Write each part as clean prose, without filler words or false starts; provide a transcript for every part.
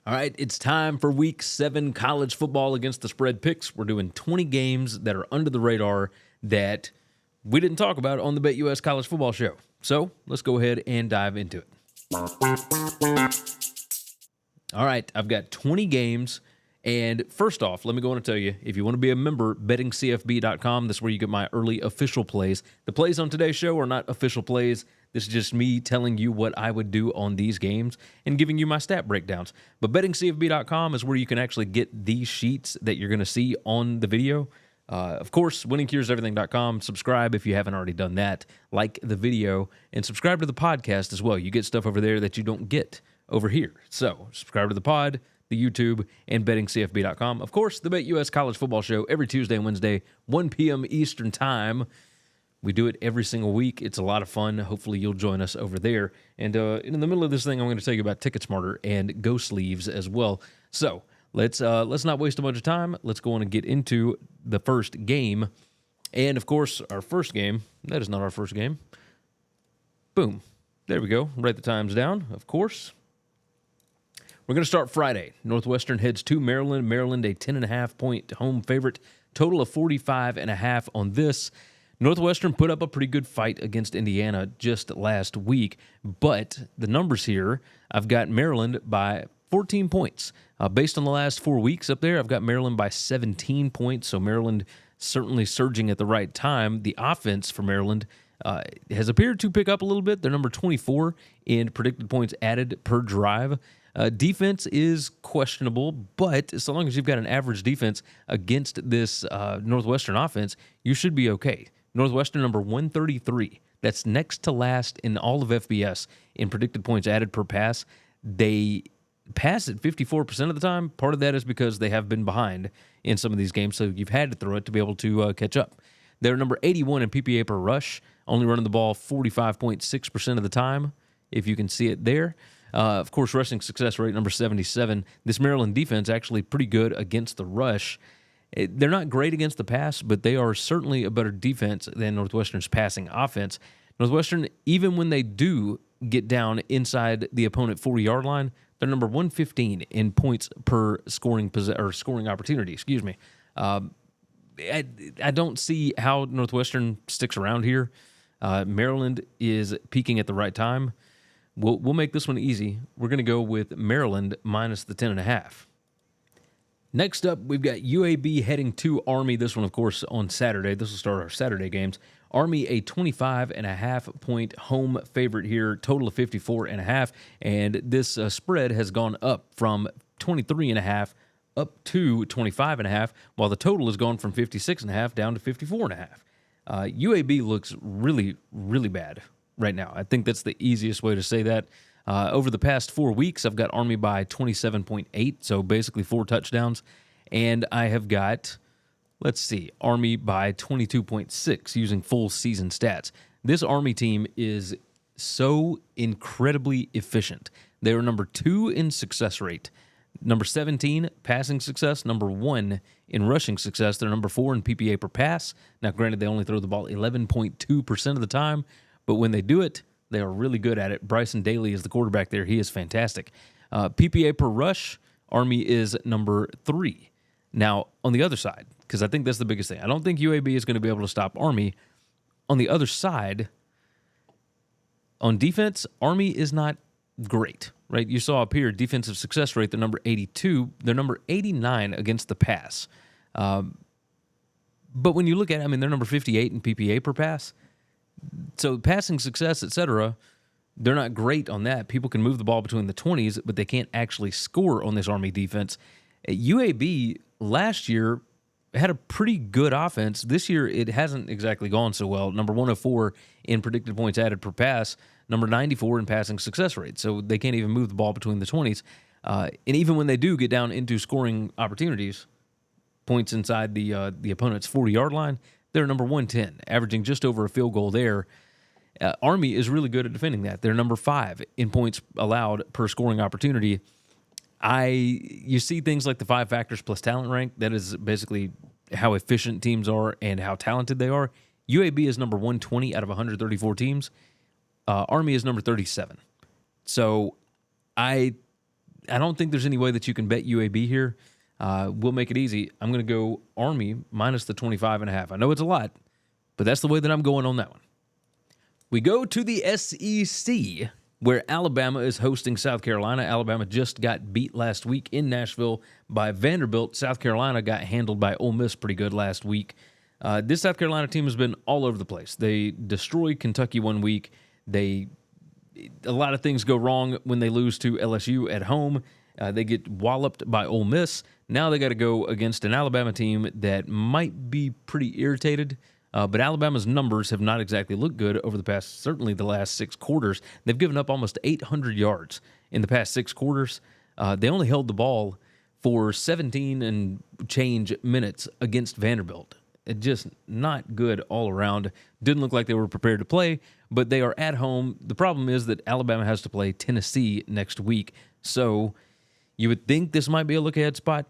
All right, it's time for Week 7 college football against the spread picks. We're doing 20 games that are under the radar that we didn't talk about on the BetUS College Football Show. So let's go ahead and dive into it. All right, I've got 20 games. And first off, let me go on and tell you, if you want to be a member, bettingcfb.com, that's where you get my early official plays. The plays on today's show are not official plays. This is just me telling you what I would do on these games and giving you my stat breakdowns. But bettingcfb.com is where you can actually get these sheets that you're going to see on the video. Of course, winningcureseverything.com. Subscribe if you haven't already done that. Like the video and subscribe to the podcast as well. You get stuff over there that you don't get over here. So subscribe to the pod, the YouTube, and bettingcfb.com. Of course, the BetUS College Football Show every Tuesday and Wednesday, 1 p.m. Eastern Time. We do it every single week. It's a lot of fun. Hopefully, you'll join us over there. And in the middle of this thing, I'm going to tell you about Ticket Smarter and Go Sleeves as well. So let's not waste a bunch of time. Let's go on and get into the first game. And, of course, our first game, that is not our first game. Boom. There we go. Write the times down, of course. We're going to start Friday. Northwestern heads to Maryland. Maryland, a 10.5-point home favorite. Total of 45.5 on this. Northwestern put up a pretty good fight against Indiana just last week, but the numbers here, I've got Maryland by 14 points. Based on the last 4 weeks up there, I've got Maryland by 17 points, so Maryland certainly surging at the right time. The offense for Maryland has appeared to pick up a little bit. They're number 24 in predicted points added per drive. Defense is questionable, but so long as you've got an average defense against this Northwestern offense, you should be okay. Northwestern number 133. That's next to last in all of FBS in predicted points added per pass. They pass it 54% of the time. Part of that is because they have been behind in some of these games, so you've had to throw it to be able to catch up. They're number 81 in PPA per rush, only running the ball 45.6% of the time, if you can see it there. Of course, rushing success rate, number 77. This Maryland defense actually pretty good against the rush. They're not great against the pass, but they are certainly a better defense than Northwestern's passing offense. Northwestern, even when they do get down inside the opponent 40-yard line, they're number 115 in points per scoring opportunity. I don't see how Northwestern sticks around here. Maryland is peaking at the right time. We'll make this one easy. We're going to go with Maryland minus the 10.5. Next up, we've got UAB heading to Army. This one, of course, on Saturday. This will start our Saturday games. Army, a 25.5-point home favorite here, total of 54.5. And this spread has gone up from 23.5 up to 25.5, while the total has gone from 56.5 down to 54.5. UAB looks really, really bad right now. I think that's the easiest way to say that. Over the past 4 weeks, I've got Army by 27.8, so basically 4 touchdowns. And I have got, Army by 22.6 using full season stats. This Army team is so incredibly efficient. They are number 2 in success rate, number 17 passing success, number 1 in rushing success. They're number 4 in PPA per pass. Now, granted, they only throw the ball 11.2% of the time, but when they do it, they are really good at it. Bryson Daly is the quarterback there. He is fantastic. PPA per rush, Army is number 3. Now, on the other side, because I think that's the biggest thing, I don't think UAB is going to be able to stop Army. On the other side, on defense, Army is not great, right? You saw up here, defensive success rate, they're number 82. They're number 89 against the pass. But when you look at it, they're number 58 in PPA per pass. So passing success, etc., they're not great on that. People can move the ball between the 20s, but they can't actually score on this Army defense. UAB last year had a pretty good offense. This year, it hasn't exactly gone so well. Number 104 in predicted points added per pass, number 94 in passing success rate. So they can't even move the ball between the 20s. And even when they do get down into scoring opportunities, points inside the opponent's 40-yard line, they're number 110, averaging just over a field goal there. Army is really good at defending that. They're number 5 in points allowed per scoring opportunity. You see things like the 5 factors plus talent rank. That is basically how efficient teams are and how talented they are. UAB is number 120 out of 134 teams. Army is number 37. So I I don't think there's any way that you can bet UAB here. We'll make it easy. I'm going to go Army minus the 25.5. I know it's a lot, but that's the way that I'm going on that one. We go to the SEC, where Alabama is hosting South Carolina. Alabama just got beat last week in Nashville by Vanderbilt. South Carolina got handled by Ole Miss pretty good last week. This South Carolina team has been all over the place. They destroyed Kentucky one week. A lot of things go wrong when they lose to LSU at home. They get walloped by Ole Miss. Now they got to go against an Alabama team that might be pretty irritated. But Alabama's numbers have not exactly looked good over certainly the last 6 quarters. They've given up almost 800 yards in the past 6 quarters. They only held the ball for 17 and change minutes against Vanderbilt. It just not good all around. Didn't look like they were prepared to play, but they are at home. The problem is that Alabama has to play Tennessee next week. So you would think this might be a look-ahead spot.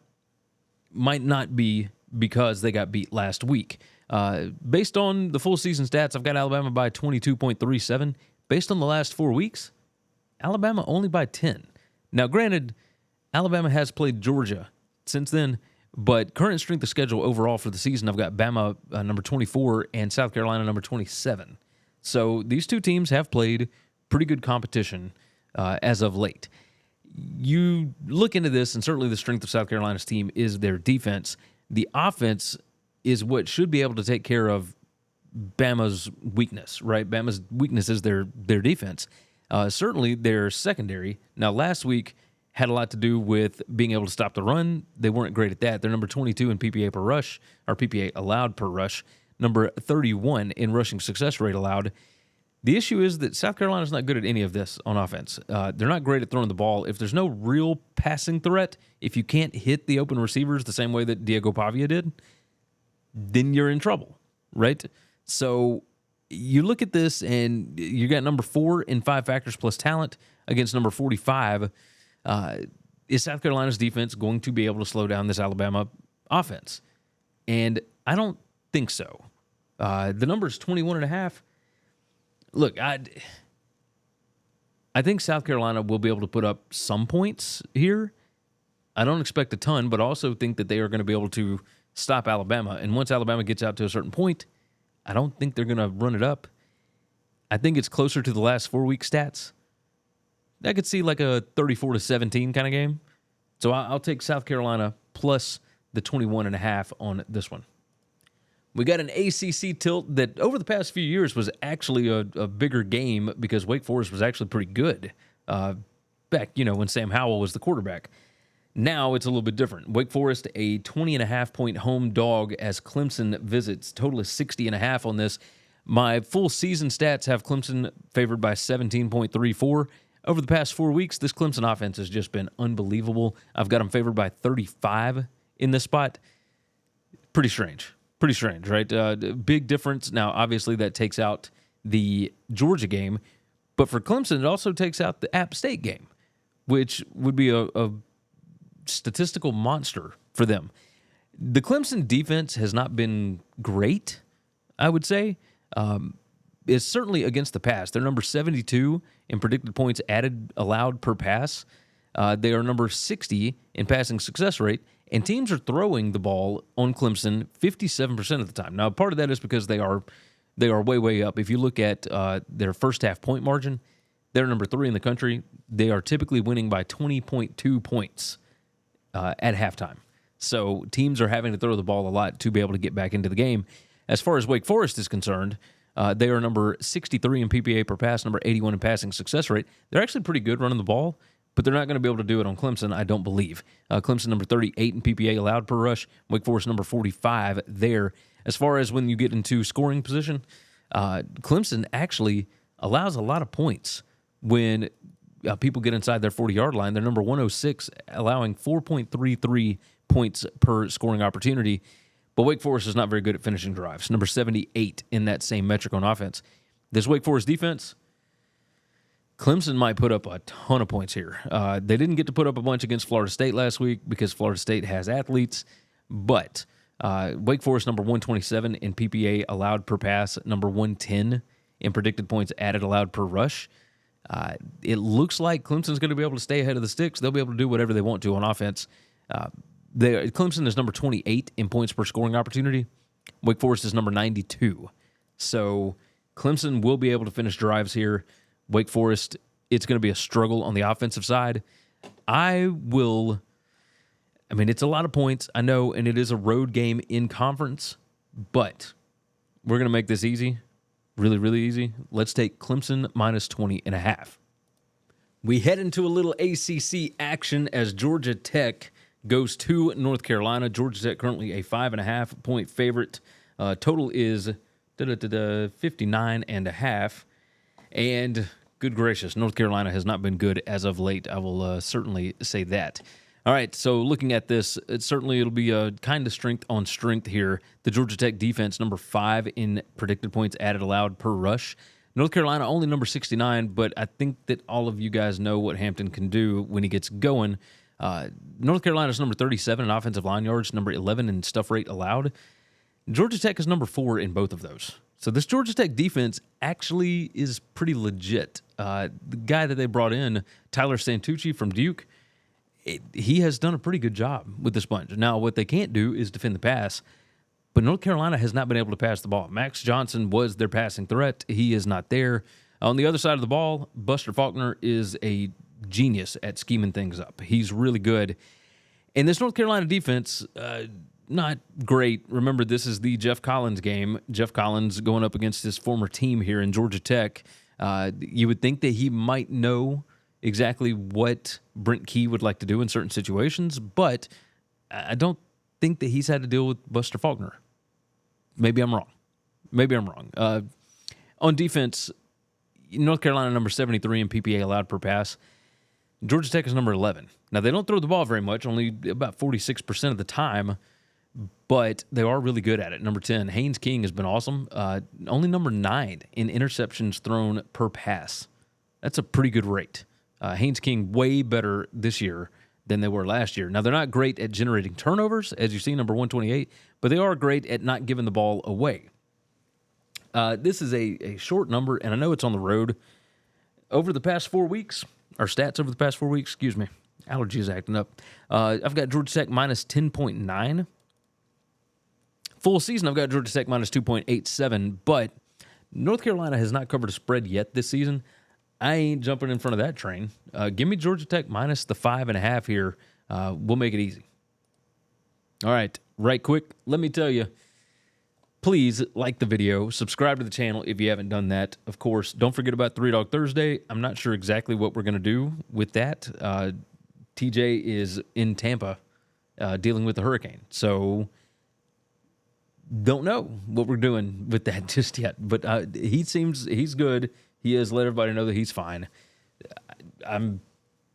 Might not be, because they got beat last week. Based on the full season stats, I've got Alabama by 22.37. Based on the last 4 weeks, Alabama only by 10. Now, granted, Alabama has played Georgia since then, but current strength of schedule overall for the season, I've got Bama number 24 and South Carolina number 27. So these two teams have played pretty good competition as of late. You look into this, and certainly the strength of South Carolina's team is their defense. The offense is what should be able to take care of Bama's weakness, right? Bama's weakness is their defense. Certainly their secondary. Now, last week had a lot to do with being able to stop the run. They weren't great at that. They're number 22 in PPA per rush, or PPA allowed per rush, number 31 in rushing success rate allowed. The issue is that South Carolina's not good at any of this on offense. They're not great at throwing the ball. If there's no real passing threat, if you can't hit the open receivers the same way that Diego Pavia did, then you're in trouble, right? So you look at this, and you got number 4 in 5 factors plus talent against number 45. Is South Carolina's defense going to be able to slow down this Alabama offense? And I don't think so. The number is 21.5. Look, I think South Carolina will be able to put up some points here. I don't expect a ton, but also think that they are going to be able to stop Alabama. And once Alabama gets out to a certain point, I don't think they're going to run it up. I think it's closer to the last 4-week stats. I could see like a 34-17 kind of game. So I'll take South Carolina plus the 21.5 on this one. We got an ACC tilt that over the past few years was actually a bigger game because Wake Forest was actually pretty good back, when Sam Howell was the quarterback. Now it's a little bit different. Wake Forest, a 20.5-point home dog as Clemson visits. Total is 60.5 on this. My full season stats have Clemson favored by 17.34. Over the past 4 weeks, this Clemson offense has just been unbelievable. I've got them favored by 35 in this spot. Pretty strange, right? Big difference. Now, obviously, that takes out the Georgia game. But for Clemson, it also takes out the App State game, which would be a statistical monster for them. The Clemson defense has not been great, I would say. It's certainly against the pass. They're number 72 in predicted points allowed per pass. They are number 60 in passing success rate, and teams are throwing the ball on Clemson 57% of the time. Now, part of that is because they are way up. If you look at their first half point margin, they're number 3 in the country. They are typically winning by 20.2 points at halftime. So teams are having to throw the ball a lot to be able to get back into the game. As far as Wake Forest is concerned, they are number 63 in PPA per pass, number 81 in passing success rate. They're actually pretty good running the ball, but they're not going to be able to do it on Clemson, I don't believe. Clemson number 38 in PPA allowed per rush, Wake Forest number 45 there. As far as when you get into scoring position, Clemson actually allows a lot of points when people get inside their 40-yard line. They're number 106, allowing 4.33 points per scoring opportunity. But Wake Forest is not very good at finishing drives. Number 78 in that same metric on offense. This Wake Forest defense, Clemson might put up a ton of points here. They didn't get to put up a bunch against Florida State last week because Florida State has athletes. But Wake Forest, number 127 in PPA allowed per pass, number 110 in predicted points added allowed per rush. It looks like Clemson's going to be able to stay ahead of the sticks. They'll be able to do whatever they want to on offense. Clemson is number 28 in points per scoring opportunity. Wake Forest is number 92. So Clemson will be able to finish drives here. Wake Forest, it's going to be a struggle on the offensive side. It's a lot of points, I know, and it is a road game in conference, but we're going to make this easy, really, really easy. Let's take Clemson minus 20.5. We head into a little ACC action as Georgia Tech goes to North Carolina. Georgia Tech currently a 5.5-point favorite. Total is 59.5. And good gracious, North Carolina has not been good as of late. I will certainly say that. All right, so looking at this, it'll be a kind of strength on strength here. The Georgia Tech defense, number 5 in predicted points added allowed per rush. North Carolina only number 69, but I think that all of you guys know what Hampton can do when he gets going. North Carolina is number 37 in offensive line yards, number 11 in stuff rate allowed. Georgia Tech is number 4 in both of those. So this Georgia Tech defense actually is pretty legit. The guy that they brought in, Tyler Santucci from Duke, he has done a pretty good job with this bunch. Now, what they can't do is defend the pass, but North Carolina has not been able to pass the ball. Max Johnson was their passing threat. He is not there. On the other side of the ball, Buster Faulkner is a genius at scheming things up. He's really good. And this North Carolina defense, not great. Remember, this is the Jeff Collins game. Jeff Collins going up against his former team here in Georgia Tech. You would think that he might know exactly what Brent Key would like to do in certain situations, but I don't think that he's had to deal with Buster Faulkner. Maybe I'm wrong. On defense, North Carolina number 73 in PPA allowed per pass. Georgia Tech is number 11. Now, they don't throw the ball very much, only about 46% of the time, but they are really good at it. Number 10, Haynes King has been awesome. Only number 9 in interceptions thrown per pass. That's a pretty good rate. Haynes King way better this year than they were last year. Now, they're not great at generating turnovers, as you see, number 128, but they are great at not giving the ball away. This is a short number, and I know it's on the road. Over the past 4 weeks, our stats over the past 4 weeks, allergies acting up. I've got Georgia Tech minus 10.9. Full season, I've got Georgia Tech minus 2.87, but North Carolina has not covered a spread yet this season. I ain't jumping in front of that train. Give me Georgia Tech minus the 5.5 here. We'll make it easy. All right, right quick, let me tell you, please like the video, subscribe to the channel if you haven't done that. Of course, don't forget about 3 Dog Thursday. I'm not sure exactly what we're going to do with that. TJ is in Tampa dealing with the hurricane, so don't know what we're doing with that just yet. But he's good. He has let everybody know that he's fine.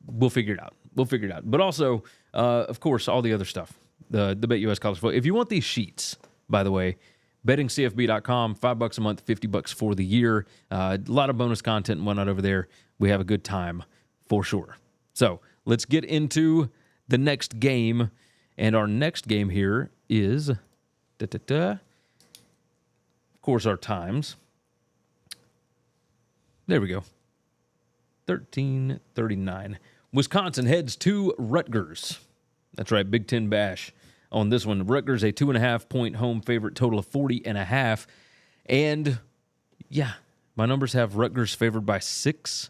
We'll figure it out. But also, of course, all the other stuff. The BetUS college football. If you want these sheets, by the way, bettingcfb.com, $5 a month, $50 for the year. A lot of bonus content and whatnot over there. We have a good time for sure. So let's get into the next game. And our next game here is, of course, our times. There we go. 13:39. Wisconsin heads to Rutgers. That's right, Big Ten Bash on this one. Rutgers, a 2.5-point home favorite, total of 40.5. And, yeah, my numbers have Rutgers favored by 6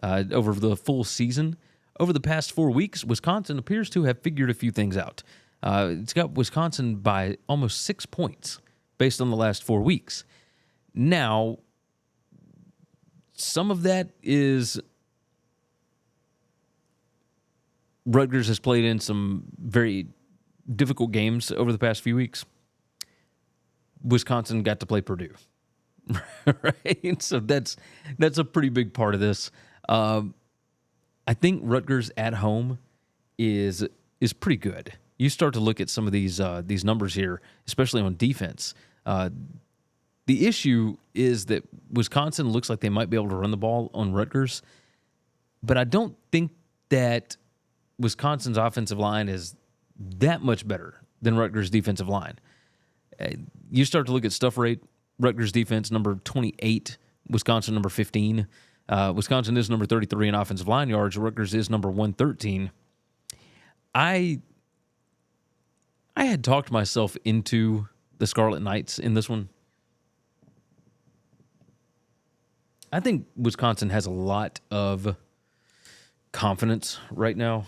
over the full season. Over the past 4 weeks, Wisconsin appears to have figured a few things out. It's got Wisconsin by almost 6 points based on the last 4 weeks. Now, some of that is Rutgers has played in some very difficult games over the past few weeks. Wisconsin got to play Purdue, right? So that's a pretty big part of this. I think Rutgers at home is pretty good. You start to look at some of these numbers here, especially on defense. The issue is that Wisconsin looks like they might be able to run the ball on Rutgers, but I don't think that Wisconsin's offensive line is that much better than Rutgers' defensive line. You start to look at stuff rate, Rutgers defense number 28, Wisconsin number 15. Wisconsin is number 33 in offensive line yards. Rutgers is number 113. I had talked myself into the Scarlet Knights in this one. I think Wisconsin has a lot of confidence right now.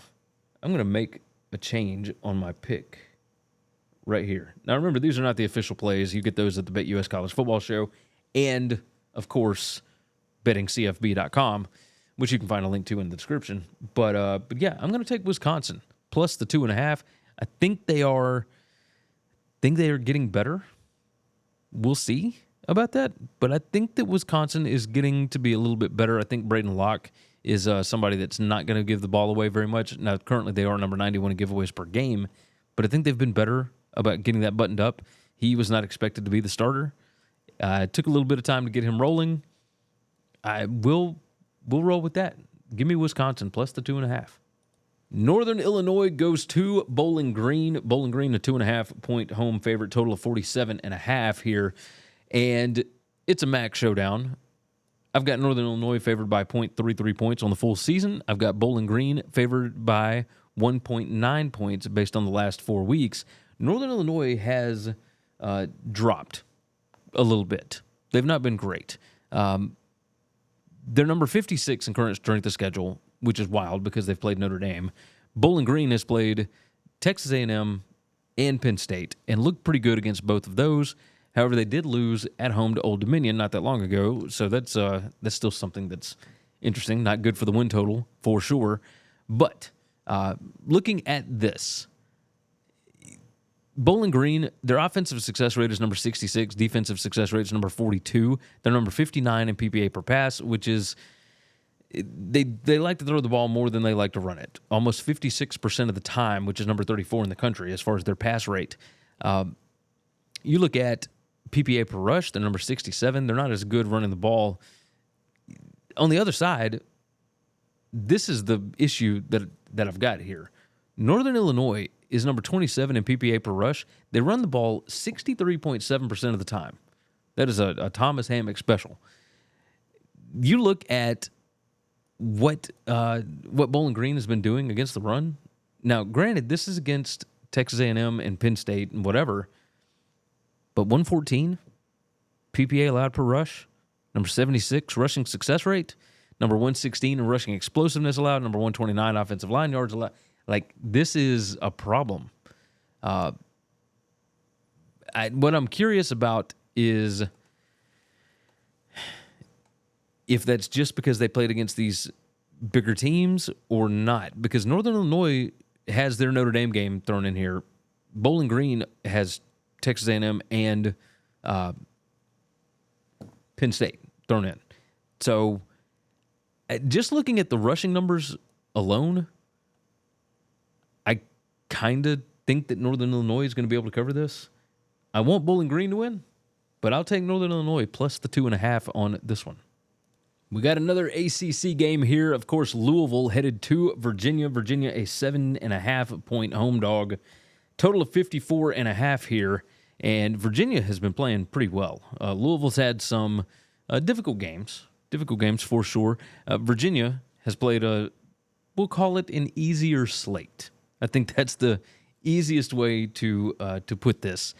I'm going to make a change on my pick right here. Now, remember, these are not the official plays. You get those at the BetUS College Football Show and, of course, bettingcfb.com, which you can find a link to in the description. But yeah, I'm going to take Wisconsin plus the 2.5. I think they are getting better. We'll see about that, but I think that Wisconsin is getting to be a little bit better. I think Braden Locke is somebody that's not going to give the ball away very much. Now, currently they are number 91 in giveaways per game, but I think they've been better about getting that buttoned up. He was not expected to be the starter. It took a little bit of time to get him rolling. We'll roll with that. Give me Wisconsin plus the 2.5. Northern Illinois goes to Bowling Green. Bowling Green, a 2.5-point home favorite, total of 47.5 here. And it's a MAC showdown. I've got Northern Illinois favored by 0.33 points on the full season. I've got Bowling Green favored by 1.9 points based on the last 4 weeks. Northern Illinois has dropped a little bit. They've not been great. They're number 56 in current strength of schedule, which is wild because they've played Notre Dame. Bowling Green has played Texas A&M and Penn State and looked pretty good against both of those. However, they did lose at home to Old Dominion not that long ago, so that's still something that's interesting. Not good for the win total, for sure. But looking at this, Bowling Green, their offensive success rate is number 66. Defensive success rate is number 42. They're number 59 in PPA per pass, which is they like to throw the ball more than they like to run it. Almost 56% of the time, which is number 34 in the country as far as their pass rate. You look at PPA per rush, they're number 67. They're not as good running the ball. On the other side, this is the issue that I've got here. Northern Illinois is number 27 in PPA per rush. They run the ball 63.7% of the time. That is a Thomas Hammock special. You look at what Bowling Green has been doing against the run. Now, granted, this is against Texas A&M and Penn State and whatever, but 114 PPA allowed per rush, number 76 rushing success rate, number 116 in rushing explosiveness allowed, number 129 offensive line yards allowed. Like, this is a problem. What I'm curious about is if that's just because they played against these bigger teams or not. Because Northern Illinois has their Notre Dame game thrown in here. Bowling Green has Texas A&M and Penn State thrown in. So just looking at the rushing numbers alone, I kind of think that Northern Illinois is going to be able to cover this. I want Bowling Green to win, but I'll take Northern Illinois plus the 2.5 on this one. We got another ACC game here. Of course, Louisville headed to Virginia. Virginia, a 7.5-point home dog. Total of 54.5 here. And Virginia has been playing pretty well. Louisville's had some difficult games for sure. Virginia has played we'll call it an easier slate. I think that's the easiest way to put this.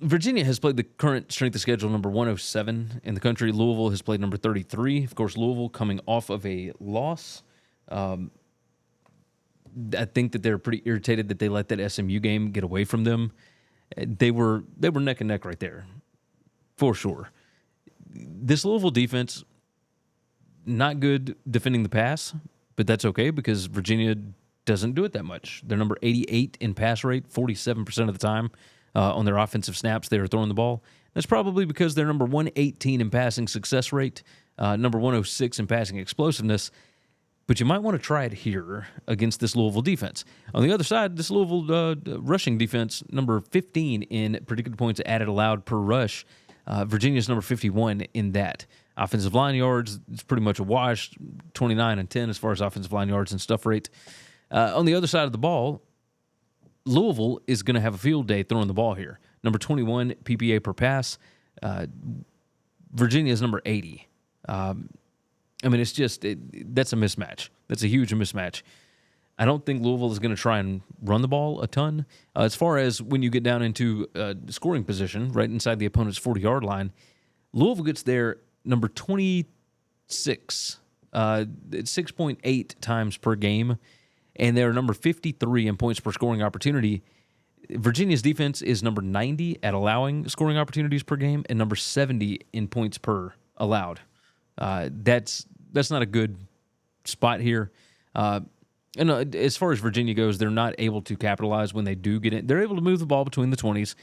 Virginia has played the current strength of schedule number 107 in the country. Louisville has played number 33. Of course, Louisville coming off of a loss. I think that they're pretty irritated that they let that SMU game get away from them. They were neck and neck right there, for sure. This Louisville defense, not good defending the pass, but that's okay because Virginia doesn't do it that much. They're number 88 in pass rate, 47% of the time on their offensive snaps they are throwing the ball. That's probably because they're number 118 in passing success rate, number 106 in passing explosiveness. But you might want to try it here against this Louisville defense. On the other side, this Louisville rushing defense, number 15 in predicted points added allowed per rush. Virginia's number 51 in that. Offensive line yards, it's pretty much a wash, 29 and 10 as far as offensive line yards and stuff rate. On the other side of the ball, Louisville is going to have a field day throwing the ball here. Number 21 PPA per pass. Virginia is number 80. It's just that's a mismatch. That's a huge mismatch. I don't think Louisville is going to try and run the ball a ton. As far as when you get down into scoring position, right inside the opponent's 40-yard line, Louisville gets there number 26. It's 6.8 times per game, and they're number 53 in points per scoring opportunity. Virginia's defense is number 90 at allowing scoring opportunities per game and number 70 in points per allowed. That's not a good spot here. And as far as Virginia goes, they're not able to capitalize when they do get in. They're able to move the ball between the 20s,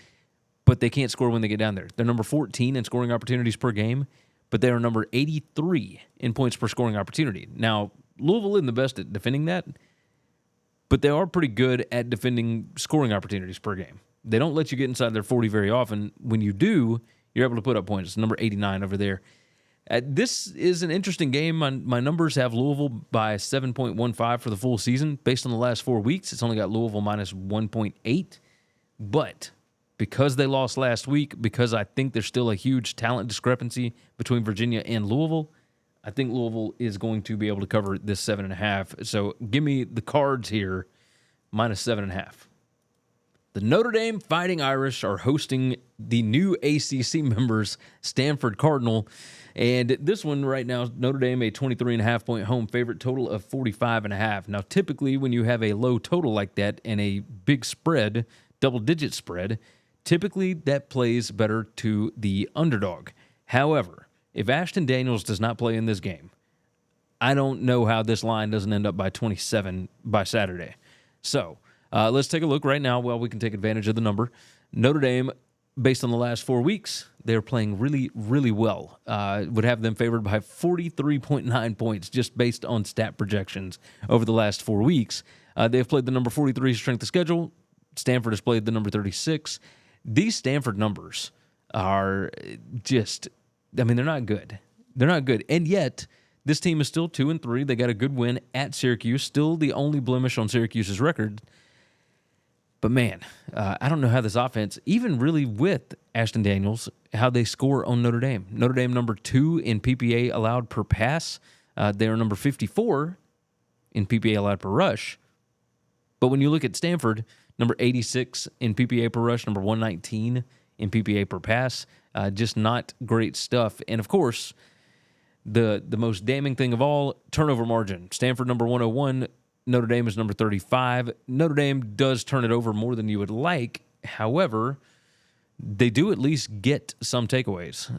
but they can't score when they get down there. They're number 14 in scoring opportunities per game, but they are number 83 in points per scoring opportunity. Now, Louisville isn't the best at defending that, but they are pretty good at defending scoring opportunities per game. They don't let you get inside their 40 very often. When you do, you're able to put up points. It's number 89 over there. This is an interesting game. My numbers have Louisville by 7.15 for the full season. Based on the last 4 weeks, it's only got Louisville minus 1.8. But because they lost last week, because I think there's still a huge talent discrepancy between Virginia and Louisville, I think Louisville is going to be able to cover this 7.5. So give me the Cards here, minus 7.5. The Notre Dame Fighting Irish are hosting the new ACC members, Stanford Cardinal. And this one right now, Notre Dame, a 23.5 point home favorite, total of 45.5. Now, typically when you have a low total like that and a big spread, double-digit spread, typically that plays better to the underdog. However, if Ashton Daniels does not play in this game, I don't know how this line doesn't end up by 27 by Saturday. So let's take a look right now. Well, we can take advantage of the number. Notre Dame, based on the last 4 weeks, they're playing really, really well. Would have them favored by 43.9 points just based on stat projections over the last 4 weeks. They've played the number 43 strength of schedule. Stanford has played the number 36. These Stanford numbers are just, they're not good. They're not good. And yet, this team is still 2-3. They got a good win at Syracuse, still the only blemish on Syracuse's record. But man, I don't know how this offense, even really with Ashton Daniels, how they score on Notre Dame. Notre Dame number 2 in PPA allowed per pass. They are number 54 in PPA allowed per rush. But when you look at Stanford, number 86 in PPA per rush, number 119 in PPA per pass, just not great stuff. And of course, the most damning thing of all, turnover margin. Stanford number 101. Notre Dame is number 35. Notre Dame does turn it over more than you would like. However, they do at least get some takeaways.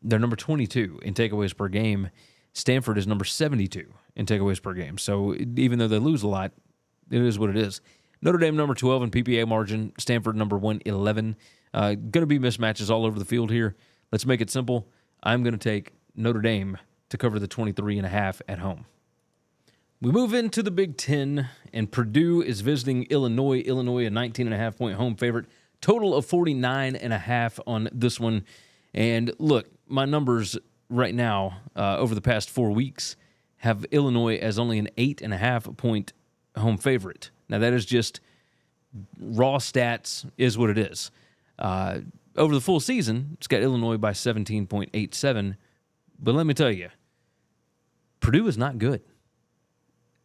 They're number 22 in takeaways per game. Stanford is number 72 in takeaways per game. So even though they lose a lot, it is what it is. Notre Dame number 12 in PPA margin. Stanford number 111. Going to be mismatches all over the field here. Let's make it simple. I'm going to take Notre Dame to cover the 23.5 at home. We move into the Big Ten, and Purdue is visiting Illinois. Illinois, a 19.5 point home favorite. Total of 49.5 on this one. And look, my numbers right now over the past 4 weeks have Illinois as only an 8.5 point home favorite. Now, that is just raw stats, is what it is. Over the full season, it's got Illinois by 17.87. But let me tell you, Purdue is not good.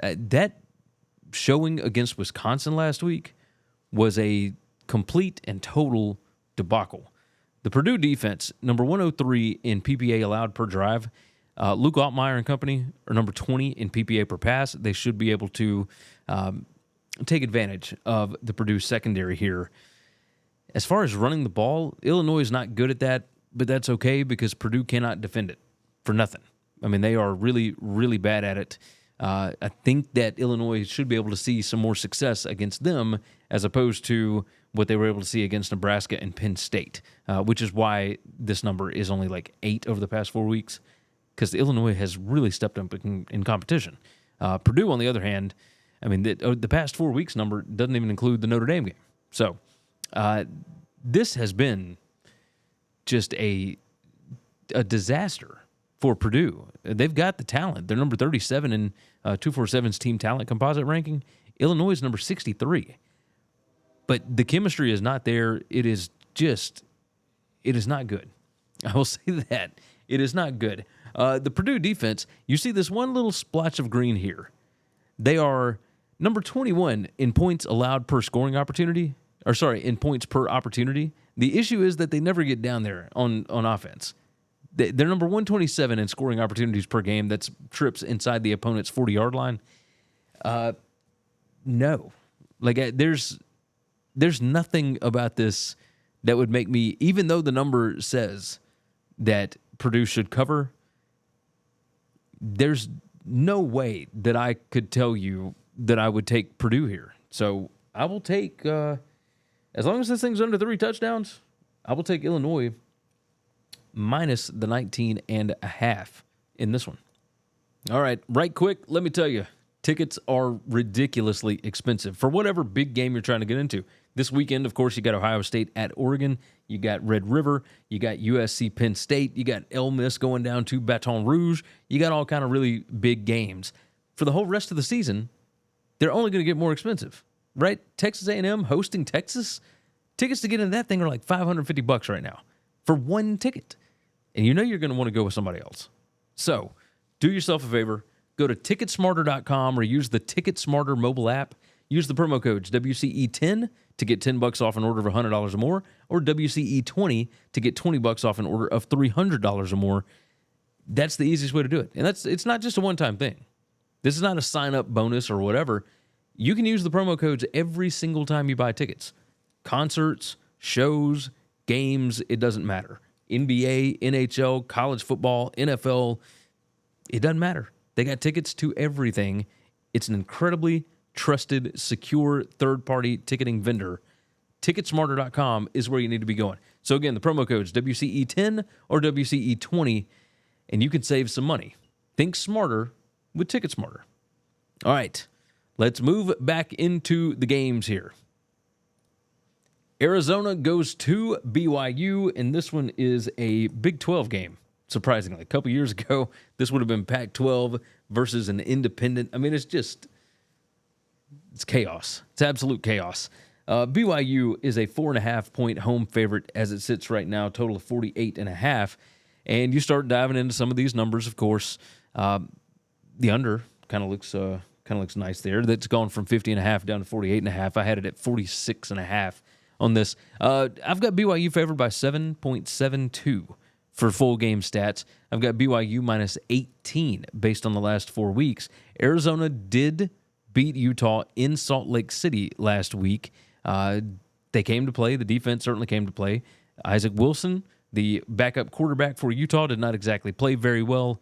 That showing against Wisconsin last week was a complete and total debacle. The Purdue defense, number 103 in PPA allowed per drive. Luke Altmaier and company are number 20 in PPA per pass. They should be able to take advantage of the Purdue secondary here. As far as running the ball, Illinois is not good at that, but that's okay because Purdue cannot defend it for nothing. They are really, really bad at it. I think that Illinois should be able to see some more success against them as opposed to what they were able to see against Nebraska and Penn State, which is why this number is only like 8 over the past 4 weeks, because Illinois has really stepped up in competition. Purdue, on the other hand, the past 4 weeks number doesn't even include the Notre Dame game. So this has been just a disaster for Purdue. They've got the talent. They're number 37 in 247's team talent composite ranking. Illinois is number 63. But the chemistry is not there. It is not good. I will say that. It is not good. The Purdue defense, you see this one little splotch of green here. They are number 21 in points allowed per scoring opportunity, in points per opportunity. The issue is that they never get down there on offense. They're number 127 in scoring opportunities per game. That's trips inside the opponent's 40-yard line. No. There's nothing about this that would make me, even though the number says that Purdue should cover, there's no way that I could tell you that I would take Purdue here. So I will take, as long as this thing's under 3 touchdowns, I will take Illinois minus the 19.5 in this one. All right, right quick, let me tell you, tickets are ridiculously expensive for whatever big game you're trying to get into. This weekend, of course, you got Ohio State at Oregon. You got Red River. You got USC Penn State. You got Ole Miss going down to Baton Rouge. You got all kind of really big games. For the whole rest of the season, they're only going to get more expensive, right? Texas A&M hosting Texas. Tickets to get into that thing are like $550 right now for one ticket. And you know you're going to want to go with somebody else. So do yourself a favor. Go to ticketsmarter.com or use the TicketSmarter mobile app. Use the promo codes WCE10 to get $10 off an order of $100 or more, or WCE20 to get $20 off an order of $300 or more. That's the easiest way to do it. And it's not just a one-time thing. This is not a sign-up bonus or whatever. You can use the promo codes every single time you buy tickets. Concerts, shows, games, it doesn't matter. NBA, NHL, college football, NFL, it doesn't matter. They got tickets to everything. It's an incredibly trusted, secure, third-party ticketing vendor. Ticketsmarter.com is where you need to be going. So again, the promo code's WCE10 or WCE20, and you can save some money. Think smarter with TicketSmarter. All right, let's move back into the games here. Arizona goes to BYU, and this one is a Big 12 game, surprisingly. A couple years ago, this would have been Pac-12 versus an independent. I mean, it's chaos. It's absolute chaos. BYU is a 4.5-point home favorite as it sits right now, total of 48.5. And you start diving into some of these numbers, of course. The under kind of looks nice there. That's gone from 50.5 down to 48.5. I had it at 46.5 on this. I've got BYU favored by 7.72 for full game stats. I've got BYU minus 18 based on the last 4 weeks. Arizona did beat Utah in Salt Lake City last week. They came to play. The defense certainly came to play. Isaac Wilson, the backup quarterback for Utah, did not exactly play very well.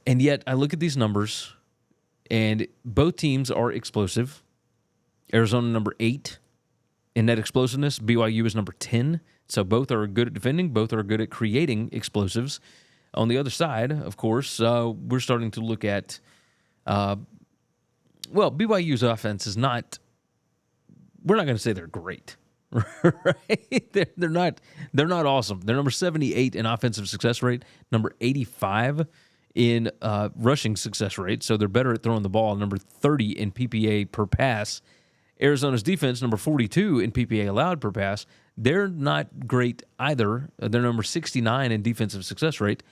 And yet, I look at these numbers, and both teams are explosive. Arizona number 8 in net explosiveness. BYU is number 10. So both are good at defending. Both are good at creating explosives. On the other side, of course, we're starting to look at BYU's offense is not. We're not going to say they're great, right? They're not awesome. They're number 78 in offensive success rate, number 85 in rushing success rate. So they're better at throwing the ball. Number 30 in PPA per pass. Arizona's defense, number 42 in PPA allowed per pass. They're not great either. They're number 69 in defensive success rate.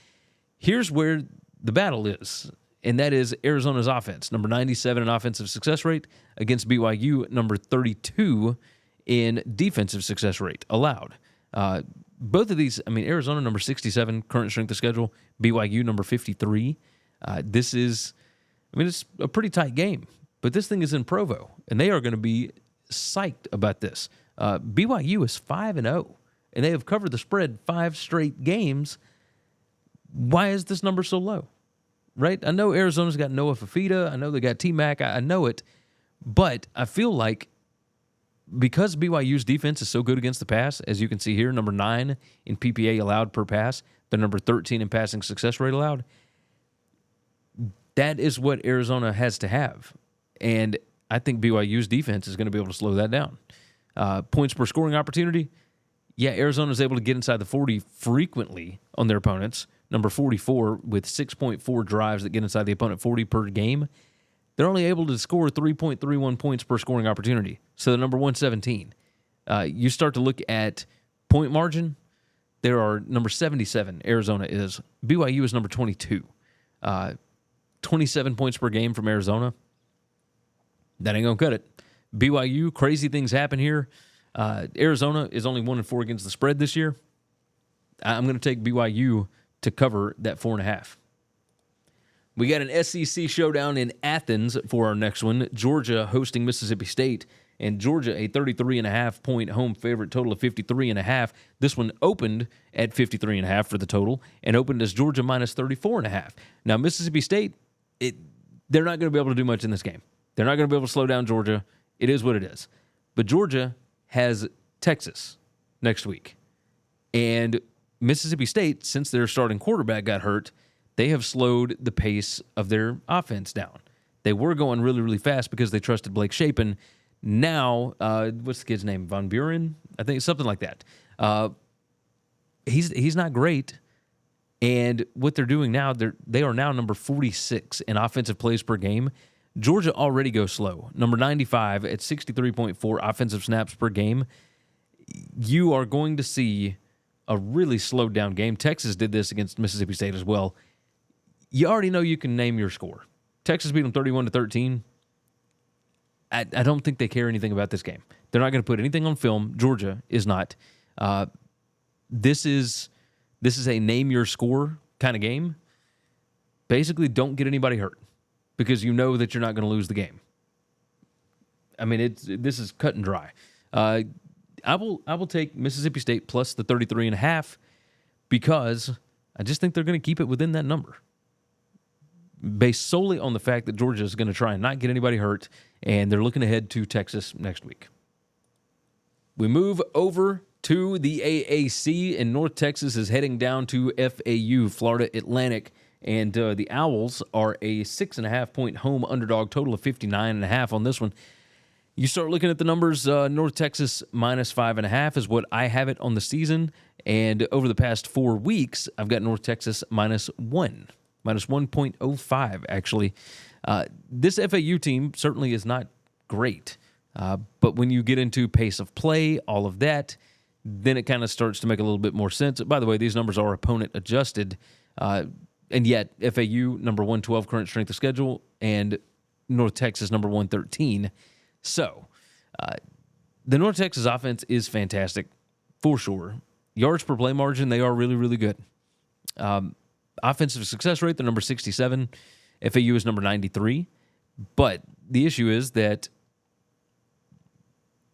Here's where the battle is. And that is Arizona's offense, number 97 in offensive success rate against BYU, number 32 in defensive success rate allowed. Both of these, Arizona, number 67, current strength of schedule, BYU, number 53. It's a pretty tight game, but this thing is in Provo, and they are going to be psyched about this. BYU is 5-0, and they have covered the spread 5 straight games. Why is this number so low? Right? I know Arizona's got Noah Fafita. I know they got T-Mac. I know it. But I feel like because BYU's defense is so good against the pass, as you can see here, number 9 in PPA allowed per pass, they're number 13 in passing success rate allowed. That is what Arizona has to have. And I think BYU's defense is going to be able to slow that down. Points per scoring opportunity, yeah, Arizona's able to get inside the 40 frequently on their opponents. Number 44 with 6.4 drives that get inside the opponent 40 per game. They're only able to score 3.31 points per scoring opportunity. So they're number 117. You start to look at point margin. There are number 77, Arizona is. BYU is number 22. 27 points per game from Arizona. That ain't going to cut it. BYU, crazy things happen here. Arizona is only 1-4 against the spread this year. I'm going to take BYU to cover that 4.5. We got an SEC showdown in Athens for our next one. Georgia hosting Mississippi State, and Georgia a 33.5 point home favorite, total of 53.5. This one opened at 53.5 for the total, and opened as Georgia minus 34.5. Now Mississippi State, they're not going to be able to do much in this game. They're not going to be able to slow down Georgia. It is what it is. But Georgia has Texas next week, and Mississippi State, since their starting quarterback got hurt, they have slowed the pace of their offense down. They were going really, really fast because they trusted Blake Shapen. Now, what's the kid's name? Von Buren? I think something like that. He's not great. And what they're doing now, they are now number 46 in offensive plays per game. Georgia already goes slow. Number 95 at 63.4 offensive snaps per game. You are going to see a really slowed down game. Texas did this against Mississippi State as well. You already know you can name your score. Texas beat them 31-13. I don't think they care anything about this game. They're not going to put anything on film. Georgia is not. This is a name your score kind of game. Basically, don't get anybody hurt because you know that you're not going to lose the game. I mean, this is cut and dry. I will take Mississippi State plus the 33.5 because I just think they're going to keep it within that number, based solely on the fact that Georgia is going to try and not get anybody hurt, and they're looking ahead to Texas next week. We move over to the AAC, and North Texas is heading down to FAU, Florida Atlantic, and the Owls are a 6.5 point home underdog, total of 59.5 on this one. You start looking at the numbers, North Texas minus 5.5 is what I have it on the season, and over the past 4 weeks, I've got North Texas minus 1. Minus 1.05, actually. This FAU team certainly is not great. But when you get into pace of play, all of that, then it kind of starts to make a little bit more sense. By the way, these numbers are opponent adjusted. And yet, FAU, number 112 current strength of schedule, and North Texas, number 113. So, the North Texas offense is fantastic, for sure. Yards per play margin, they are really, really good. Offensive success rate, they're number 67. FAU is number 93. But the issue is that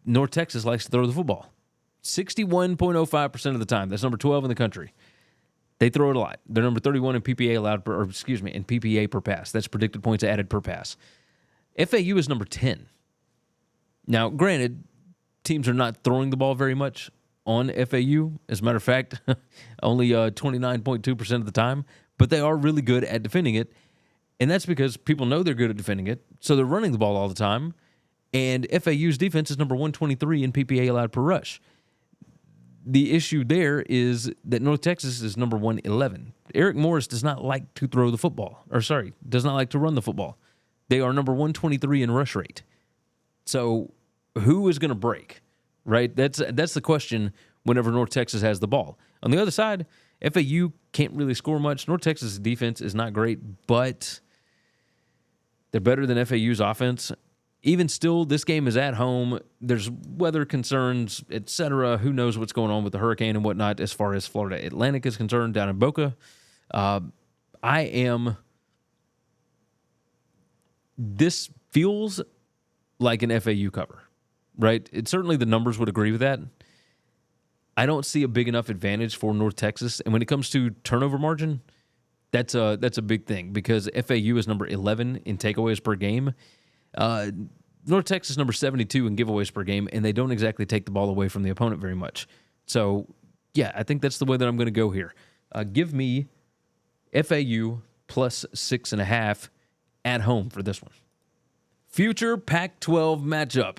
North Texas likes to throw the football 61.05% of the time. That's number 12 in the country. They throw it a lot. They're number 31 in PPA in PPA per pass. That's predicted points added per pass. FAU is number 10. Now, granted, teams are not throwing the ball very much on FAU. As a matter of fact, only 29.2% of the time, but they are really good at defending it, and that's because people know they're good at defending it, so they're running the ball all the time, and FAU's defense is number 123 in PPA allowed per rush. The issue there is that North Texas is number 111. Eric Morris does not like to throw the football, does not like to run the football. They are number 123 in rush rate. So who is going to break? Right? That's the question whenever North Texas has the ball. On the other side, FAU can't really score much. North Texas' defense is not great, but they're better than FAU's offense. Even still, this game is at home. There's weather concerns, etc. Who knows what's going on with the hurricane and whatnot as far as Florida Atlantic is concerned down in Boca. This feels like an FAU cover. Right? Certainly the numbers would agree with that. I don't see a big enough advantage for North Texas. And when it comes to turnover margin, that's a big thing because FAU is number 11 in takeaways per game. North Texas number 72 in giveaways per game, and they don't exactly take the ball away from the opponent very much. So, yeah, I think that's the way that I'm going to go here. Give me FAU plus 6.5 at home for this one. Future Pac-12 matchup.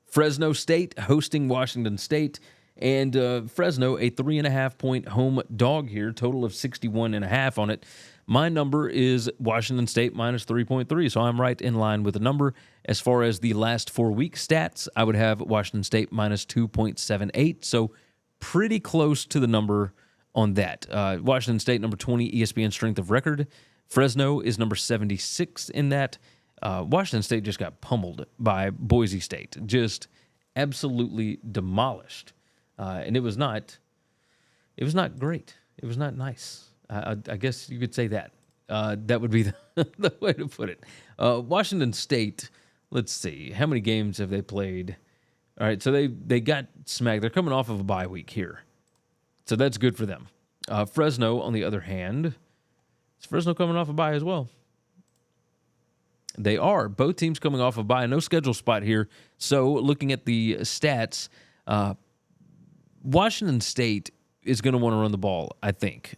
Fresno State hosting Washington State, and Fresno a 3.5 point home dog here, total of 61.5 on it. My number is Washington State minus 3.3, so I'm right in line with the number. As far as the last 4 week stats, I would have Washington State minus 2.78, so pretty close to the number on that. Washington State, number 20, ESPN strength of record. Fresno is number 76 in that. Washington State just got pummeled by Boise State, just absolutely demolished. And it was not great. It was not nice. I guess you could say that. That would be the way to put it. Washington State, let's see. How many games have they played? All right, so they got smacked. They're coming off of a bye week here. So that's good for them. Fresno, on the other hand, is Fresno coming off a bye as well? They are. Both teams coming off a bye. No schedule spot here. So looking at the stats, Washington State is going to want to run the ball, I think.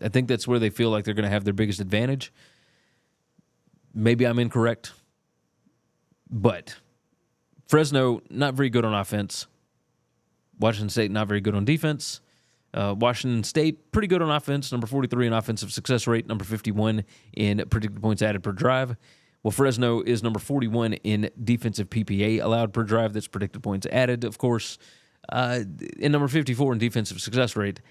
I think that's where they feel like they're going to have their biggest advantage. Maybe I'm incorrect. But Fresno, not very good on offense. Washington State, not very good on defense. Washington State, pretty good on offense. Number 43 in offensive success rate. Number 51 in predicted points added per drive. Well, Fresno is number 41 in defensive PPA allowed per drive. That's predicted points added, of course. And number 54 in defensive success rate.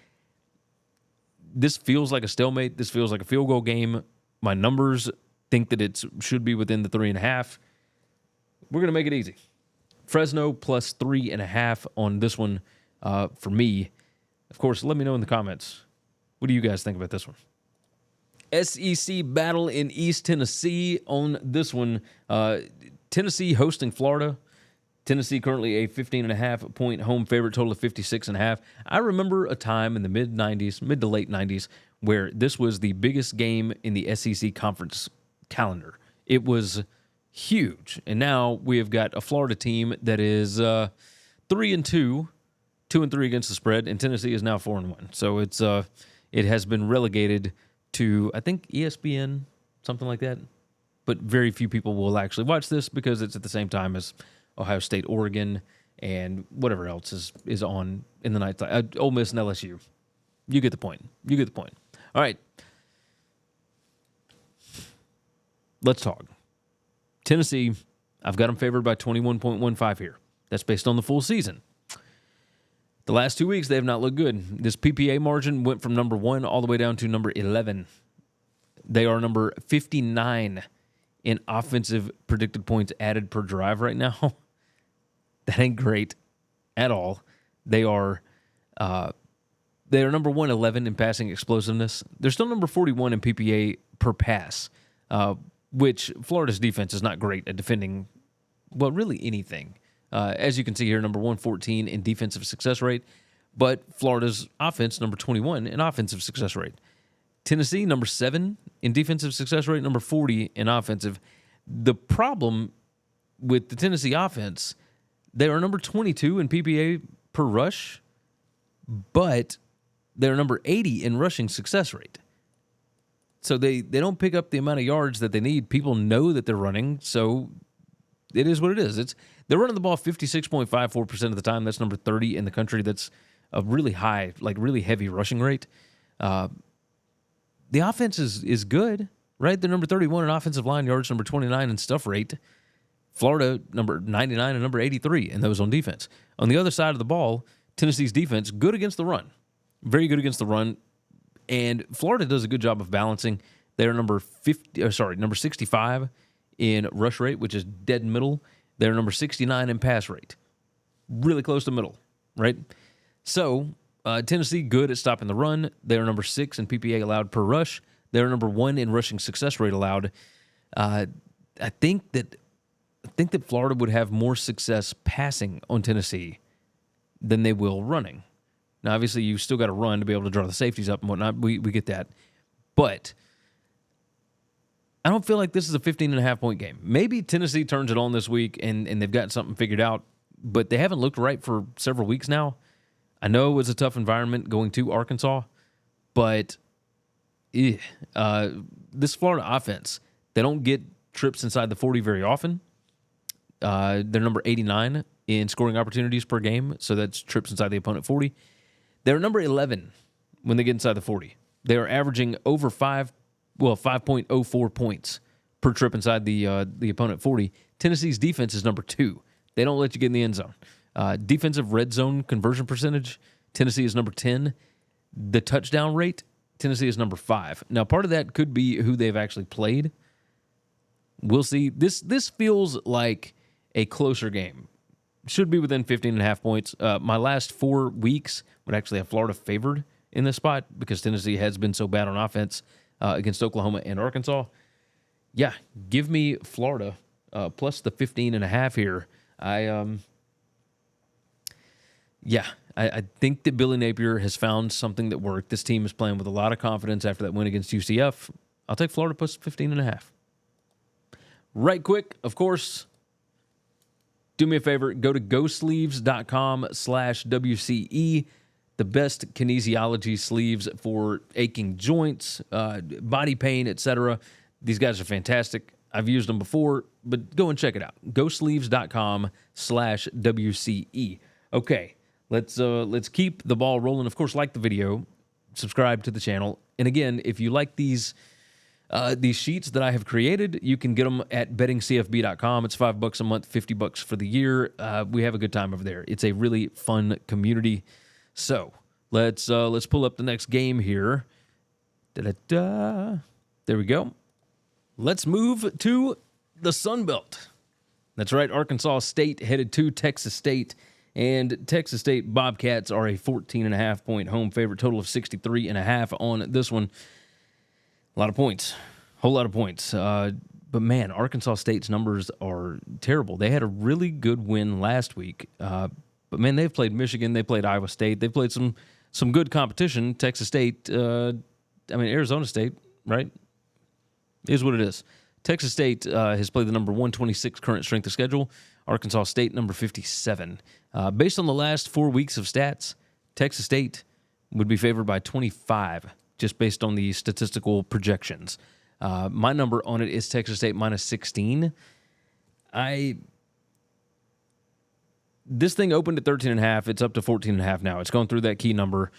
This feels like a stalemate. This feels like a field goal game. My numbers think that it should be within the 3.5. We're going to make it easy. Fresno plus 3.5 on this one for me. Of course, let me know in the comments. What do you guys think about this one? SEC battle in East Tennessee on this one. Tennessee hosting Florida. Tennessee currently a 15.5 point home favorite, total of 56.5. I remember a time in the mid to late 90s, where this was the biggest game in the SEC conference calendar. It was huge. And now we have got a Florida team that is 3-2, 2-3 against the spread, and Tennessee is now 4-1. So it has been relegated to, I think, ESPN, something like that. But very few people will actually watch this because it's at the same time as Ohio State, Oregon, and whatever else is on in the night. Ole Miss and LSU. You get the point. All right. Let's talk. Tennessee, I've got them favored by 21.15 here. That's based on the full season. The last 2 weeks, they have not looked good. This PPA margin went from number 1 all the way down to number 11. They are number 59 in offensive predicted points added per drive right now. That ain't great at all. They are number 111 in passing explosiveness. They're still number 41 in PPA per pass, which Florida's defense is not great at defending, well, really anything. As you can see here, number 114 in defensive success rate, but Florida's offense, number 21 in offensive success rate. Tennessee, number 7 in defensive success rate, number 40 in offensive. The problem with the Tennessee offense, they are number 22 in PPA per rush, but they're number 80 in rushing success rate. So they don't pick up the amount of yards that they need. People know that they're running, so it is what it is. They're running the ball 56.54% of the time. That's number 30 in the country. That's a really high, like really heavy rushing rate. The offense is good, right? They're number 31 in offensive line yards, number 29 in stuff rate. Florida, number 99 and number 83 in those on defense. On the other side of the ball, Tennessee's defense, good against the run. Very good against the run. And Florida does a good job of balancing. They're number 65 in rush rate, which is dead middle. They're number 69 in pass rate. Really close to middle, right? So, Tennessee, good at stopping the run. They're number 6 in PPA allowed per rush. They're number 1 in rushing success rate allowed. I think that Florida would have more success passing on Tennessee than they will running. Now, obviously, you still got to run to be able to draw the safeties up and whatnot. We get that. But I don't feel like this is a 15.5-point game. Maybe Tennessee turns it on this week and they've got something figured out, but they haven't looked right for several weeks now. I know it was a tough environment going to Arkansas, but this Florida offense, they don't get trips inside the 40 very often. They're number 89 in scoring opportunities per game, so that's trips inside the opponent 40. They're number 11 when they get inside the 40. They are averaging over 5.04 points per trip inside the opponent 40. Tennessee's defense is number 2. They don't let you get in the end zone. Defensive red zone conversion percentage, Tennessee is number 10. the touchdown rate, Tennessee is number 5. Now, part of that could be who they've actually played. We'll see. This feels like a closer game. Should be within 15.5 points. My last 4 weeks would actually have Florida favored in this spot because Tennessee has been so bad on offense against Oklahoma and Arkansas. Yeah, give me Florida plus the 15.5 here. I think that Billy Napier has found something that worked. This team is playing with a lot of confidence after that win against UCF. I'll take Florida plus 15.5. Right quick, of course, do me a favor. Go to GoSleeves.com/WCE. The best kinesiology sleeves for aching joints, body pain, etc. These guys are fantastic. I've used them before, but go and check it out. GoSleeves.com/WCE. Okay, let's keep the ball rolling. Of course, like the video, subscribe to the channel, and again, if you like these sheets that I have created, you can get them at bettingcfb.com. It's $5 a month, $50 for the year. We have a good time over there. It's a really fun community. So let's pull up the next game here. There we go. Let's move to the Sun Belt. That's right. Arkansas State headed to Texas State, and Texas State Bobcats are a 14.5 point home favorite. Total of 63.5 on this one. A lot of points, whole lot of points. But man, Arkansas State's numbers are terrible. They had a really good win last week. But man, they've played Michigan, they played Iowa State, they played some good competition. Texas State, Arizona State, right? Is what it is. Texas State has played the number 126 current strength of schedule. Arkansas State, number 57. Based on the last 4 weeks of stats, Texas State would be favored by 25, just based on the statistical projections. My number on it is Texas State minus 16. This thing opened at 13.5. It's up to 14.5 now. It's going through that key number.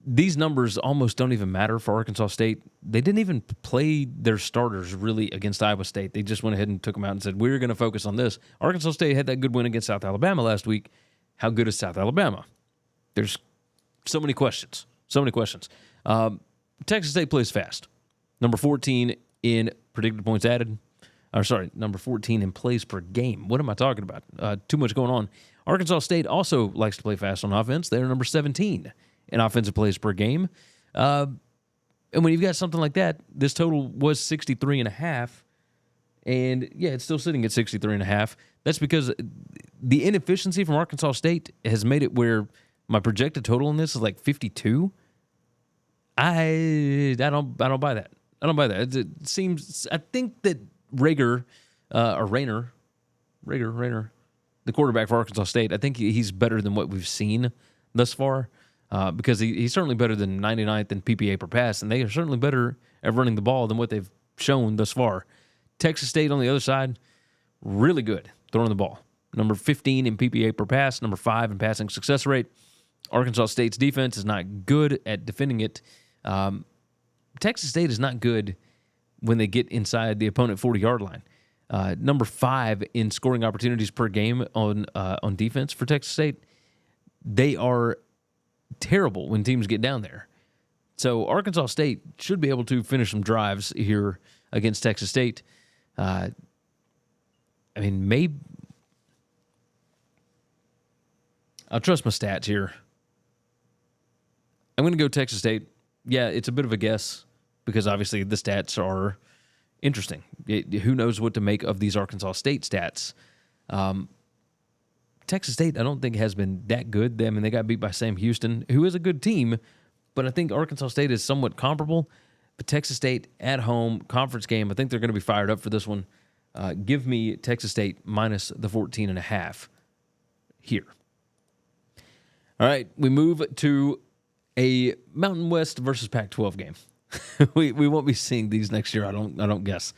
These numbers almost don't even matter for Arkansas State. They didn't even play their starters really against Iowa State. They just went ahead and took them out and said, we're going to focus on this. Arkansas State had that good win against South Alabama last week. How good is South Alabama? There's so many questions. Texas State plays fast. Number 14 in predicted points added. Number 14 in plays per game. What am I talking about? Too much going on. Arkansas State also likes to play fast on offense. They're number 17 in offensive plays per game. And when you've got something like that, this total was 63.5. And yeah, it's still sitting at 63.5. That's because the inefficiency from Arkansas State has made it where my projected total in this is like 52. I don't buy that. I don't buy that. It seems, I think that Rayner, the quarterback for Arkansas State, I think he's better than what we've seen thus far, because he's certainly better than 99th in PPA per pass, and they are certainly better at running the ball than what they've shown thus far. Texas State on the other side, really good throwing the ball. Number 15 in PPA per pass, number 5 in passing success rate. Arkansas State's defense is not good at defending it. Texas State is not good when they get inside the opponent 40-yard line. Number 5 in scoring opportunities per game on defense for Texas State. They are terrible when teams get down there. So Arkansas State should be able to finish some drives here against Texas State. Maybe I'll trust my stats here. I'm going to go Texas State. Yeah, it's a bit of a guess because obviously the stats are interesting. Who knows what to make of these Arkansas State stats? Texas State, I don't think has been that good. They got beat by Sam Houston, who is a good team, but I think Arkansas State is somewhat comparable. But Texas State at home, conference game, I think they're going to be fired up for this one. Give me Texas State minus the 14.5 here. All right, we move to a Mountain West versus Pac-12 game. we won't be seeing these next year, I don't guess.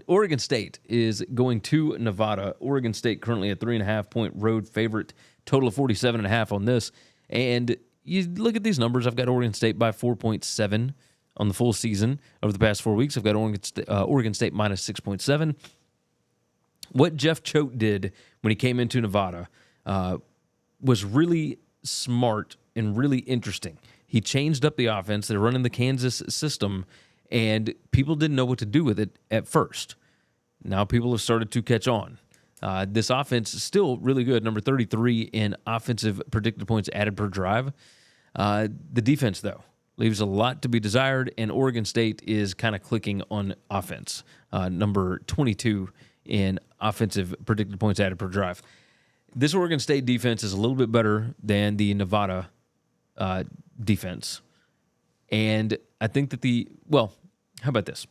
Oregon State is going to Nevada. Oregon State currently a 3.5 point road favorite. Total of 47.5 on this. And you look at these numbers. I've got Oregon State by 4.7 on the full season over the past 4 weeks. I've got Oregon State minus 6.7. What Jeff Choate did when he came into Nevada was really smart and really interesting. He changed up the offense. They're running the Kansas system, and people didn't know what to do with it at first. Now people have started to catch on. This offense is still really good, number 33 in offensive predicted points added per drive. The defense, though, leaves a lot to be desired, and Oregon State is kind of clicking on offense, number 22 in offensive predicted points added per drive. This Oregon State defense is a little bit better than the Nevada defense. And I think that how about this?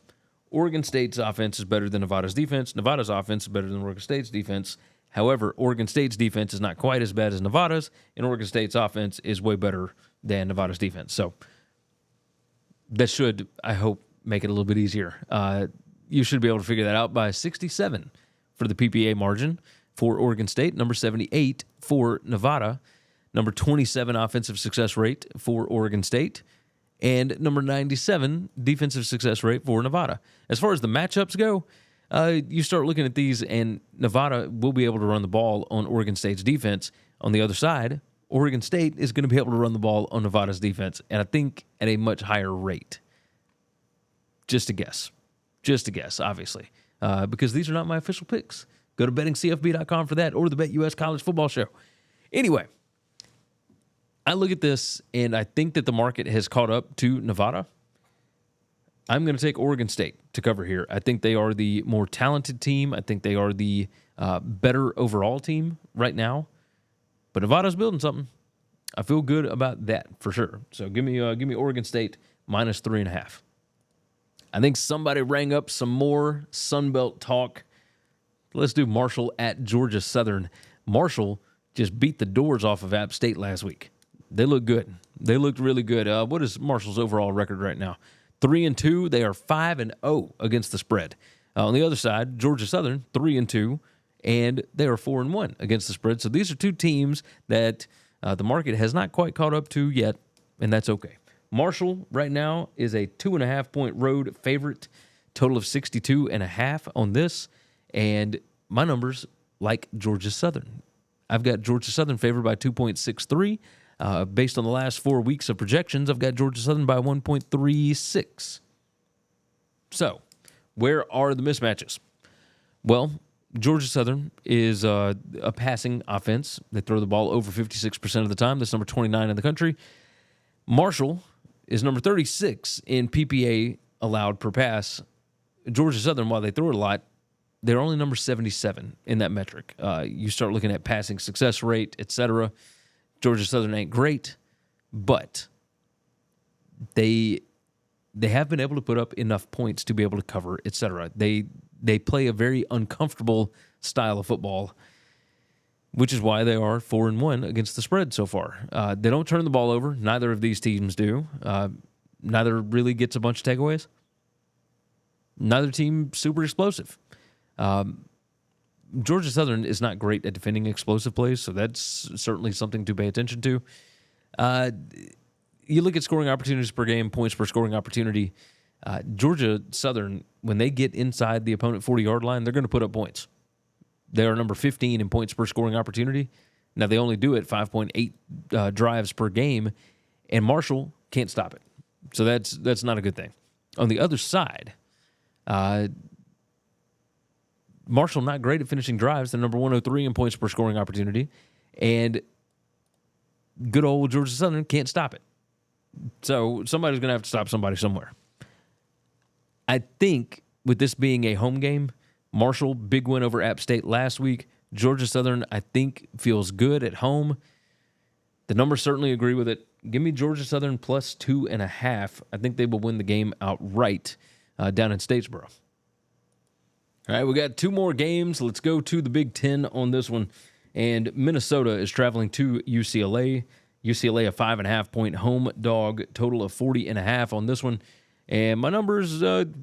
Oregon State's offense is better than Nevada's defense. Nevada's offense is better than Oregon State's defense. However, Oregon State's defense is not quite as bad as Nevada's, and Oregon State's offense is way better than Nevada's defense. So that should, I hope, make it a little bit easier. You should be able to figure that out by 67 for the PPA margin for Oregon State, number 78 for Nevada, number 27 offensive success rate for Oregon State, and number 97 defensive success rate for Nevada. As far as the matchups go, you start looking at these, and Nevada will be able to run the ball on Oregon State's defense. On the other side, Oregon State is going to be able to run the ball on Nevada's defense, and I think at a much higher rate. Just a guess, obviously, because these are not my official picks. Go to bettingcfb.com for that, or the BetUS College Football Show. Anyway, I look at this, and I think that the market has caught up to Nevada. I'm going to take Oregon State to cover here. I think they are the more talented team. I think they are the better overall team right now. But Nevada's building something. I feel good about that for sure. So give me Oregon State minus 3.5. I think somebody rang up some more Sunbelt talk. Let's do Marshall at Georgia Southern. Marshall just beat the doors off of App State last week. They look good. They looked really good. What is Marshall's overall record right now? 3-2. They are 5-0 against the spread. On the other side, Georgia Southern 3-2, and they are 4-1 against the spread. So these are two teams that the market has not quite caught up to yet, and that's okay. Marshall right now is a 2.5-point road favorite, total of 62.5 on this, and my numbers like Georgia Southern. I've got Georgia Southern favored by 2.63. Based on the last 4 weeks of projections, I've got Georgia Southern by 1.36. So, where are the mismatches? Well, Georgia Southern is a passing offense. They throw the ball over 56% of the time. That's number 29 in the country. Marshall is number 36 in PPA allowed per pass. Georgia Southern, while they throw it a lot, they're only number 77 in that metric. You start looking at passing success rate, etc. Georgia Southern ain't great, but they have been able to put up enough points to be able to cover, etc. They play a very uncomfortable style of football, which is why they are 4-1 against the spread so far. They don't turn the ball over. Neither of these teams do. Neither really gets a bunch of takeaways. Neither team super explosive. Georgia Southern is not great at defending explosive plays, so that's certainly something to pay attention to. You look at scoring opportunities per game, points per scoring opportunity. Georgia Southern, when they get inside the opponent 40-yard line, they're going to put up points. They are number 15 in points per scoring opportunity. Now, they only do it 5.8 drives per game, and Marshall can't stop it. So that's not a good thing. On the other side, Marshall not great at finishing drives. They're number 103 in points per scoring opportunity. And good old Georgia Southern can't stop it. So somebody's going to have to stop somebody somewhere. I think with this being a home game, Marshall, big win over App State last week. Georgia Southern, I think, feels good at home. The numbers certainly agree with it. Give me Georgia Southern plus 2.5. I think they will win the game outright down in Statesboro. All right, we got two more games. Let's go to the Big Ten on this one. And Minnesota is traveling to UCLA. UCLA, a 5.5-point home dog, total of 40.5 on this one. And my numbers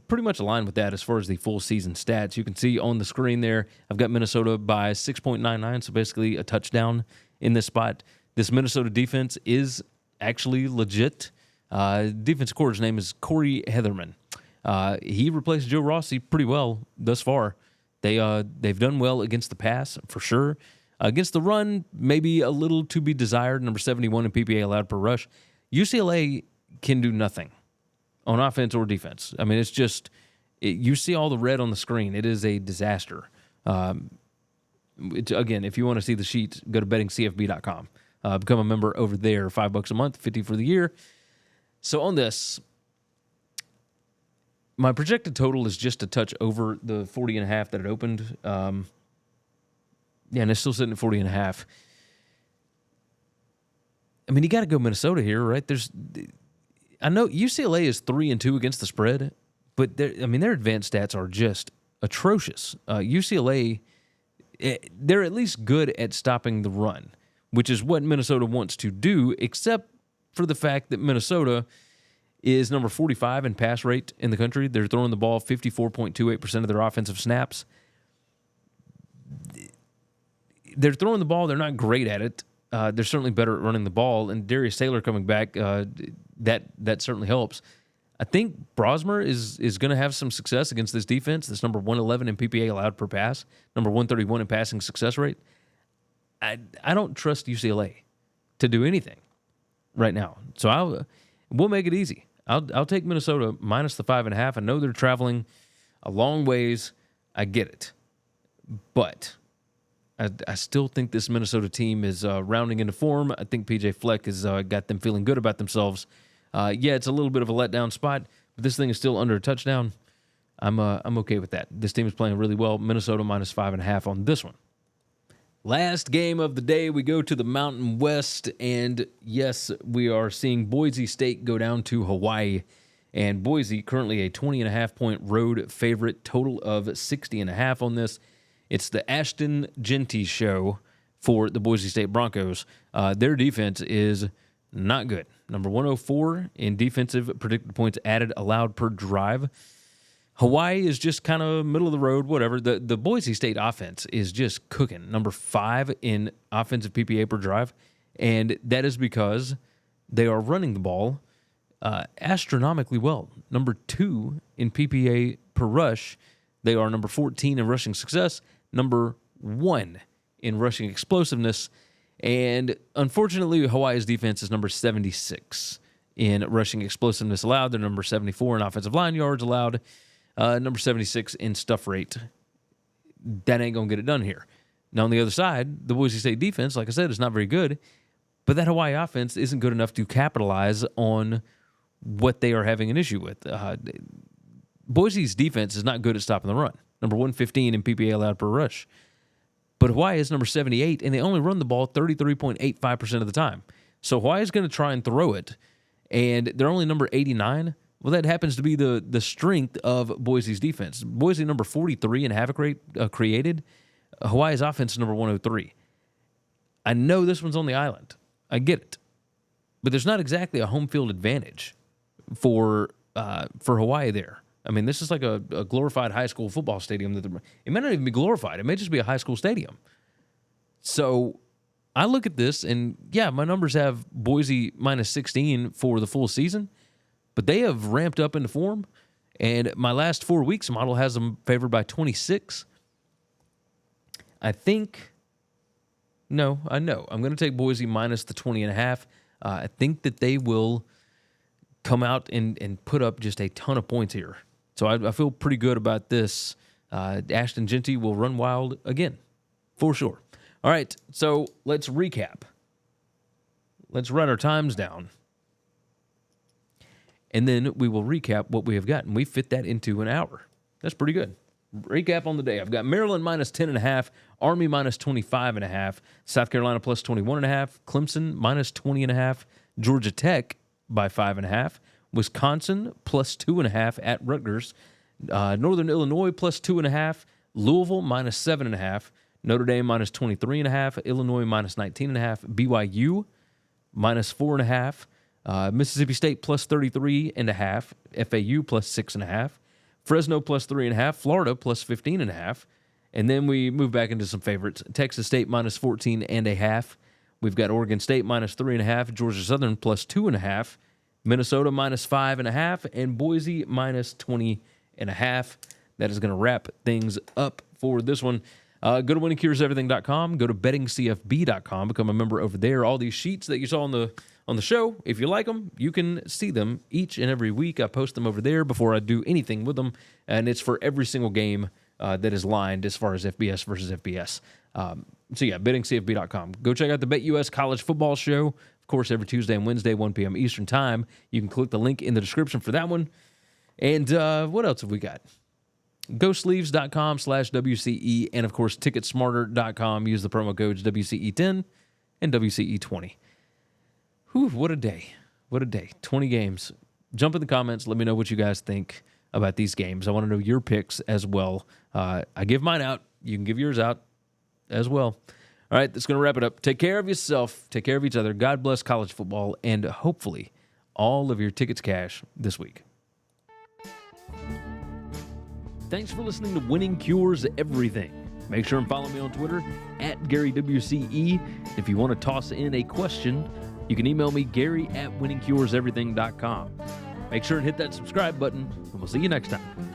pretty much align with that as far as the full season stats. You can see on the screen there, I've got Minnesota by 6.99, so basically a touchdown in this spot. This Minnesota defense is actually legit. Defensive coordinator's name is Corey Heatherman. He replaced Joe Rossi pretty well thus far. They've done well against the pass for sure. Against the run, maybe a little to be desired, number 71 in PPA allowed per rush. UCLA can do nothing on offense or defense. I mean, it's just, you see all the red on the screen. It is a disaster. Again, if you want to see the sheets, go to bettingcfb.com. Become a member over there, $5 a month, $50 for the year. So on this, my projected total is just a touch over the 40.5 that it opened. Yeah, and it's still sitting at 40.5. I mean, you got to go Minnesota here, right? I know UCLA is 3-2 against the spread, but their advanced stats are just atrocious. UCLA, they're at least good at stopping the run, which is what Minnesota wants to do, except for the fact that Minnesota is number 45 in pass rate in the country. They're throwing the ball 54.28% of their offensive snaps. They're throwing the ball. They're not great at it. They're certainly better at running the ball. And Darius Taylor coming back, that certainly helps. I think Brosmer is going to have some success against this defense. That's number 111 in PPA allowed per pass, number 131 in passing success rate. I don't trust UCLA to do anything right now. So we'll make it easy. I'll take Minnesota minus the 5.5. I know they're traveling a long ways. I get it. But I still think this Minnesota team is rounding into form. I think PJ Fleck has got them feeling good about themselves. Yeah, it's a little bit of a letdown spot, but this thing is still under a touchdown. I'm okay with that. This team is playing really well. Minnesota minus 5.5 on this one. Last game of the day, we go to the Mountain West, and yes, we are seeing Boise State go down to Hawaii, and Boise currently a 20.5-point road favorite, total of 60.5 on this. It's the Ashton Genty show for the Boise State Broncos. Their defense is not good. Number 104 in defensive predicted points added allowed per drive. Hawaii is just kind of middle of the road, whatever. The Boise State offense is just cooking. Number 5 in offensive PPA per drive, and that is because they are running the ball astronomically well. Number 2 in PPA per rush. They are number 14 in rushing success, number 1 in rushing explosiveness, and unfortunately, Hawaii's defense is number 76 in rushing explosiveness allowed. They're number 74 in offensive line yards allowed. Number 76 in stuff rate. That ain't going to get it done here. Now, on the other side, the Boise State defense, like I said, is not very good, but that Hawaii offense isn't good enough to capitalize on what they are having an issue with. Boise's defense is not good at stopping the run. Number 115 in PPA allowed per rush. But Hawaii is number 78, and they only run the ball 33.85% of the time. So Hawaii is going to try and throw it, and they're only number 89. Well, that happens to be the strength of Boise's defense. Boise number 43 in havoc rate created. Hawaii's offense is number 103. I know this one's on the island. I get it. But there's not exactly a home field advantage for Hawaii there. I mean, this is like a glorified high school football stadium. It may not even be glorified. It may just be a high school stadium. So I look at this, and yeah, my numbers have Boise minus 16 for the full season, but they have ramped up into form, and my last 4 weeks model has them favored by 26. I know. I'm going to take Boise minus the 20.5. I think that they will come out and put up just a ton of points here. So I feel pretty good about this. Ashton Genty will run wild again, for sure. All right, so let's recap. Let's write our times down. And then we will recap what we have gotten. We fit that into an hour. That's pretty good. Recap on the day. I've got Maryland minus 10.5, Army minus 25.5, South Carolina plus 21.5, Clemson minus 20.5, Georgia Tech by 5.5, Wisconsin plus 2.5 at Rutgers, Northern Illinois plus 2.5, Louisville minus 7.5, Notre Dame minus 23.5, Illinois minus 19.5, BYU minus 4.5, Mississippi State plus 33.5, FAU plus 6.5, Fresno plus 3.5, Florida plus 15.5, and then we move back into some favorites. Texas State minus 14.5. We've got Oregon State minus 3.5, Georgia Southern plus 2.5, Minnesota minus 5.5, and Boise minus 20.5. That is going to wrap things up for this one. Go to winningcureseverything.com. Go to bettingcfb.com. Become a member over there. All these sheets that you saw on the show, if you like them, you can see them each and every week. I post them over there before I do anything with them, and it's for every single game that is lined as far as FBS versus FBS. bettingcfb.com. Go check out the BetUS College Football Show. Of course, every Tuesday and Wednesday, 1 p.m. Eastern Time. You can click the link in the description for that one. And what else have we got? GoSleeves.com/WCE, and of course, Ticketsmarter.com. Use the promo codes WCE10 and WCE20. Whew, what a day. What a day. 20 games. Jump in the comments. Let me know what you guys think about these games. I want to know your picks as well. I give mine out. You can give yours out as well. All right, that's going to wrap it up. Take care of yourself. Take care of each other. God bless college football, and hopefully all of your tickets cash this week. Thanks for listening to Winning Cures Everything. Make sure and follow me on Twitter @GaryWCE. If you want to toss in a question, you can email me, Gary@winningcureseverything.com. Make sure and hit that subscribe button, and we'll see you next time.